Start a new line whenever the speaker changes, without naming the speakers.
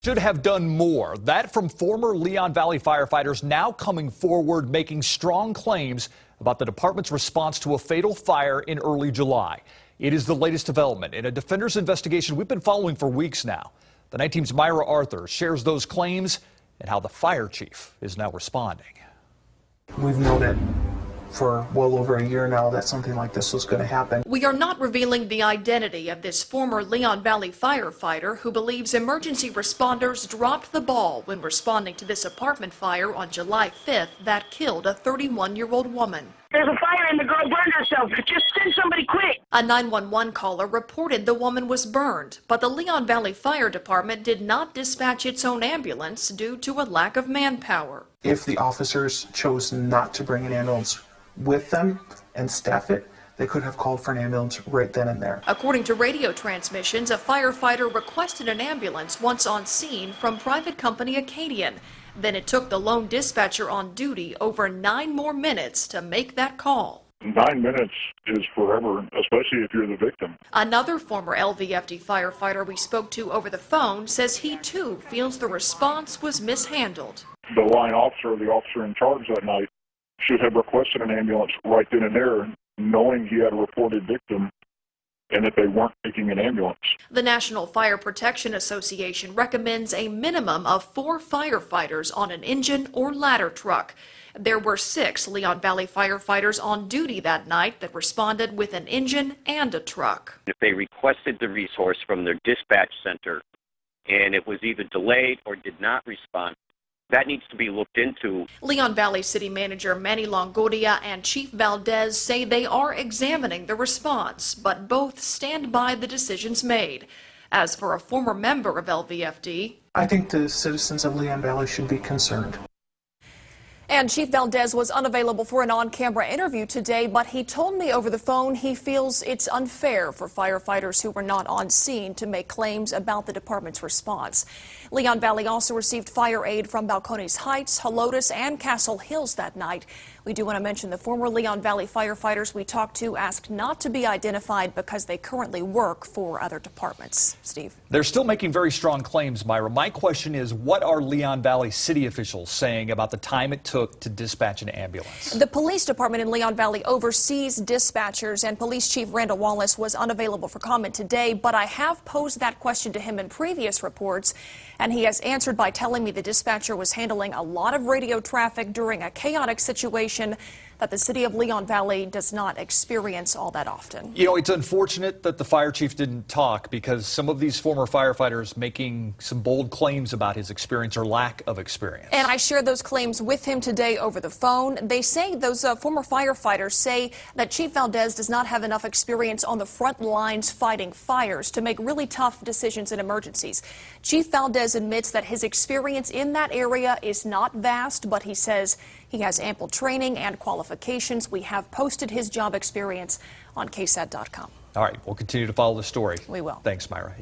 Should have done more. That from former Leon Valley firefighters now coming forward, making strong claims about the department's response to a fatal fire in early July. It is the latest development in a defender's investigation we've been following for weeks now. The Night Team's Myra Arthur shares those claims and how the fire chief is now responding.
We've known it for well over a year now that something like this was going to happen.
We are not revealing the identity of this former Leon Valley firefighter who believes emergency responders dropped the ball when responding to this apartment fire on July 5th that killed a 31-year-old woman.
There's a fire and the girl burned herself. Just send somebody quick.
A 911 caller reported the woman was burned, but the Leon Valley Fire Department did not dispatch its own ambulance due to a lack of manpower.
If the officers chose not to bring an ambulance with them and staff it, they could have called for an ambulance right then and there.
According to radio transmissions, a firefighter requested an ambulance once on scene from private company Acadian. Then it took the lone dispatcher on duty over 9 more minutes to make that call.
9 minutes is forever, especially if you're the victim.
Another former LVFD firefighter we spoke to over the phone says he too feels the response was mishandled.
The line officer, the officer in charge that night, should have requested an ambulance right then and there, knowing he had a reported victim and that they weren't taking an ambulance.
The National Fire Protection Association recommends a minimum of 4 firefighters on an engine or ladder truck. There were 6 Leon Valley firefighters on duty that night that responded with an engine and a truck.
If they requested the resource from their dispatch center and it was either delayed or did not respond, that needs to be looked into.
Leon Valley City Manager Manny Longoria and Chief Valdez say they are examining the response, but both stand by the decisions made. As for a former member of LVFD,
I think the citizens of Leon Valley should be concerned.
And Chief Valdez was unavailable for an on-camera interview today, but he told me over the phone he feels it's unfair for firefighters who were not on scene to make claims about the department's response. Leon Valley also received fire aid from Balcones Heights, Helotes, and Castle Hills that night. We do want to mention the former Leon Valley firefighters we talked to asked not to be identified because they currently work for other departments. Steve?
They're still making very strong claims, Myra. My question is, what are Leon Valley city officials saying about the time it took to dispatch an ambulance?
The police department in Leon Valley oversees dispatchers, and Police Chief Randall Wallace was unavailable for comment today, but I have posed that question to him in previous reports, and he has answered by telling me the dispatcher was handling a lot of radio traffic during a chaotic situation that the city of Leon Valley does not experience all that often.
You know, it's unfortunate that the fire chief didn't talk because some of these former firefighters making some bold claims about his experience or lack of experience.
And I shared those claims with him today over the phone. They say, those former firefighters say that Chief Valdez does not have enough experience on the front lines fighting fires to make really tough decisions in emergencies. Chief Valdez admits that his experience in that area is not vast, but he says he has ample training and qualifications. We have posted his job experience on ksat.com.
All right, we'll continue to follow the story.
We will.
Thanks, Myra.